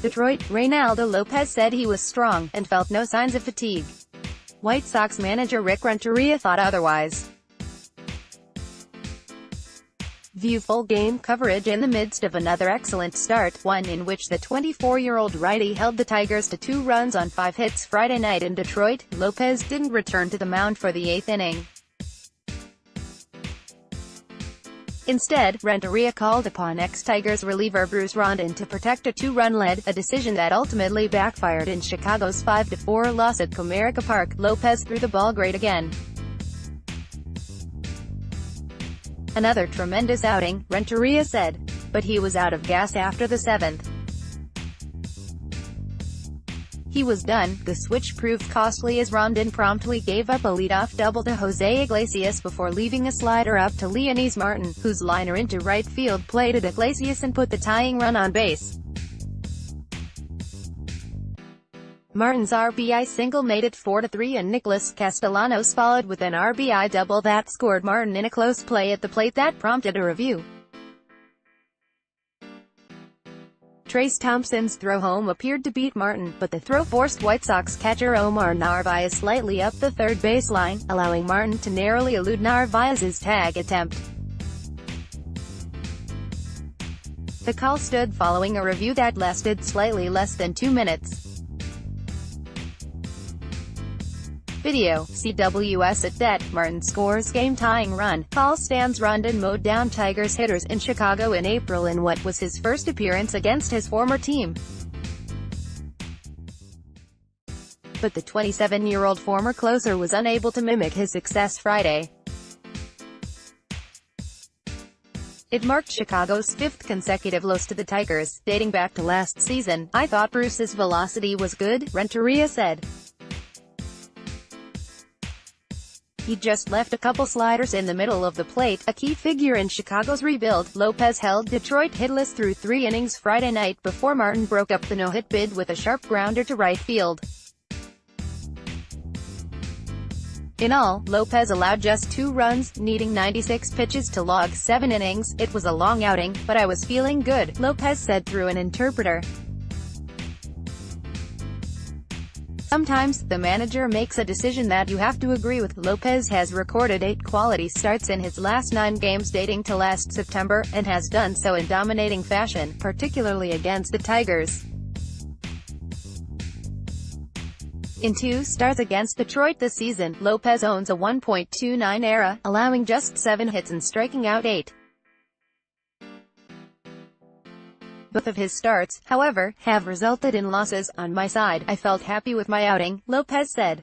Detroit, Reynaldo Lopez said he was strong, and felt no signs of fatigue. White Sox manager Rick Renteria thought otherwise. View full game coverage in the midst of another excellent start, one in which the 24-year-old righty held the Tigers to 2 runs on 5 hits Friday night in Detroit. Lopez didn't return to the mound for the 8th inning. Instead, Renteria called upon ex-Tigers reliever Bruce Rondon to protect a 2-run lead, a decision that ultimately backfired in Chicago's 5-4 loss at Comerica Park. Lopez threw the ball great again. Another tremendous outing, Renteria said. But he was out of gas after the 7th. He was done. The switch proved costly as Rondon promptly gave up a leadoff double to Jose Iglesias before leaving a slider up to Leonys Martin, whose liner into right field plated Iglesias and put the tying run on base. Martin's RBI single made it 4-3 and Nicholas Castellanos followed with an RBI double that scored Martin in a close play at the plate that prompted a review. Trace Thompson's throw home appeared to beat Martin, but the throw forced White Sox catcher Omar Narvaez slightly up the third baseline, allowing Martin to narrowly elude Narvaez's tag attempt. The call stood following a review that lasted slightly less than 2 minutes. Video, CWS at det. Martin scores game-tying run. Call stands. Rondon mowed down Tigers hitters in Chicago in April in what was his first appearance against his former team. But the 27-year-old former closer was unable to mimic his success Friday. It marked Chicago's 5th consecutive loss to the Tigers, dating back to last season. "I thought Bruce's velocity was good," Renteria said. "He just left a couple sliders in the middle of the plate," a key figure in Chicago's rebuild. Lopez held Detroit hitless through 3 innings Friday night before Martin broke up the no-hit bid with a sharp grounder to right field. In all, Lopez allowed just 2 runs, needing 96 pitches to log 7 innings. "It was a long outing, but I was feeling good," Lopez said through an interpreter. "Sometimes, the manager makes a decision that you have to agree with." Lopez has recorded 8 quality starts in his last 9 games dating to last September, and has done so in dominating fashion, particularly against the Tigers. In 2 starts against Detroit this season, Lopez owns a 1.29 ERA, allowing just 7 hits and striking out 8. Both of his starts, however, have resulted in losses. "On my side, I felt happy with my outing," Lopez said.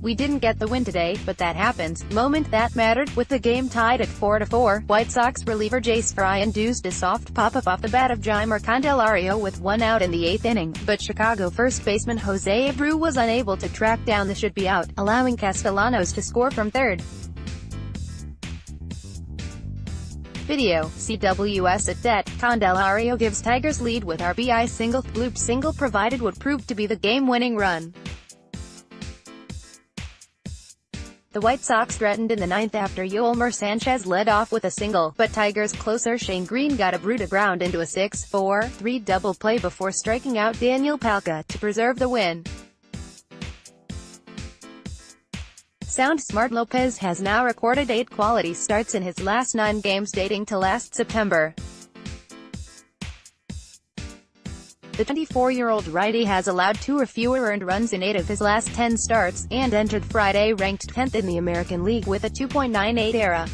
"We didn't get the win today, but that happens. Moment that mattered." With the game tied at 4-4, White Sox reliever Jace Fry induced a soft pop-up off the bat of Jeimer Candelario with 1 out in the 8th inning, but Chicago first baseman Jose Abreu was unable to track down the should-be-out, allowing Castellanos to score from third. Video, CWS at det. Candelario gives Tigers lead with RBI single. Loop single provided what proved to be the game-winning run. The White Sox threatened in the 9th after Yolmer Sanchez led off with a single, but Tigers closer Shane Green got Abreu to ground into a 6-4-3 double play before striking out Daniel Palka to preserve the win. Sound smart. Lopez has now recorded 8 quality starts in his last 9 games dating to last September. The 24-year-old righty has allowed 2 or fewer earned runs in 8 of his last 10 starts, and entered Friday ranked 10th in the American League with a 2.98 ERA.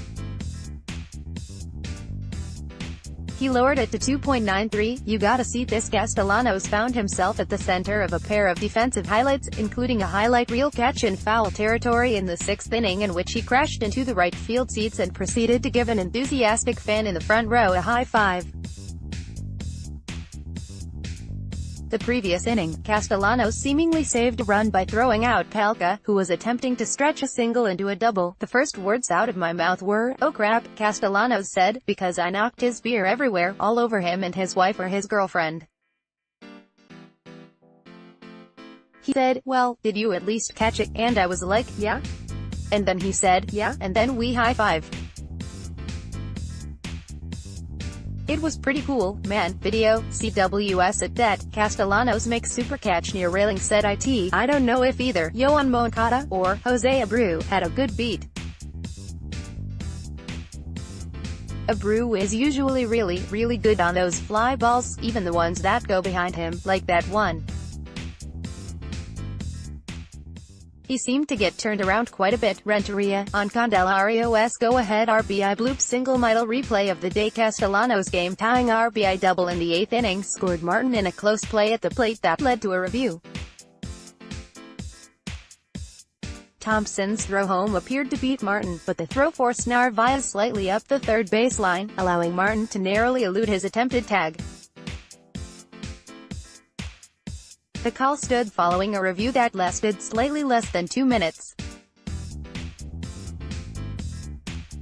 He lowered it to 2.93. "You gotta see this." Castellanos found himself at the center of a pair of defensive highlights, including a highlight reel catch in foul territory in the 6th inning in which he crashed into the right field seats and proceeded to give an enthusiastic fan in the front row a high five. The previous inning, Castellanos seemingly saved a run by throwing out Palka, who was attempting to stretch a single into a double. "The first words out of my mouth were, 'Oh crap,'" Castellanos said, "because I knocked his beer everywhere, all over him and his wife or his girlfriend." He said, "Well, did you at least catch it?" And I was like, "Yeah." And then he said, "Yeah," and then we high-fived. It was pretty cool, man. Video, CWS at that. Castellanos makes super catch near railing said I don't know if either Yoan Moncada or Jose Abreu had a good beat. Abreu is usually really good on those fly balls, even the ones that go behind him, like that one. He seemed to get turned around quite a bit. Renteria, on Candelario's go-ahead RBI bloop single middle replay of the day. Castellanos game-tying RBI double in the 8th inning scored Martin in a close play at the plate that led to a review. Thompson's throw home appeared to beat Martin, but the throw forced Narvaez slightly up the third baseline, allowing Martin to narrowly elude his attempted tag. The call stood following a review that lasted slightly less than 2 minutes.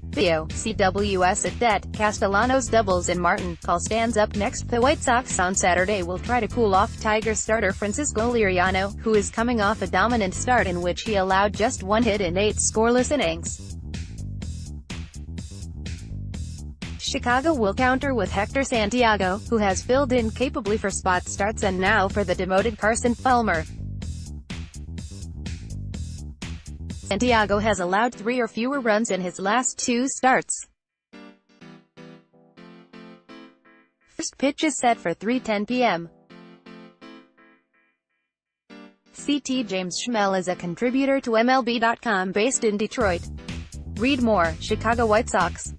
Video, CWS at that. Castellanos doubles and Martin call stands up next. The White Sox on Saturday will try to cool off Tigers starter Francisco Liriano, who is coming off a dominant start in which he allowed just 1 hit in 8 scoreless innings. Chicago will counter with Hector Santiago, who has filled in capably for spot starts and now for the demoted Carson Fulmer. Santiago has allowed 3 or fewer runs in his last 2 starts. First pitch is set for 3:10 p.m. CT James Schmel is a contributor to MLB.com based in Detroit. Read more. Chicago White Sox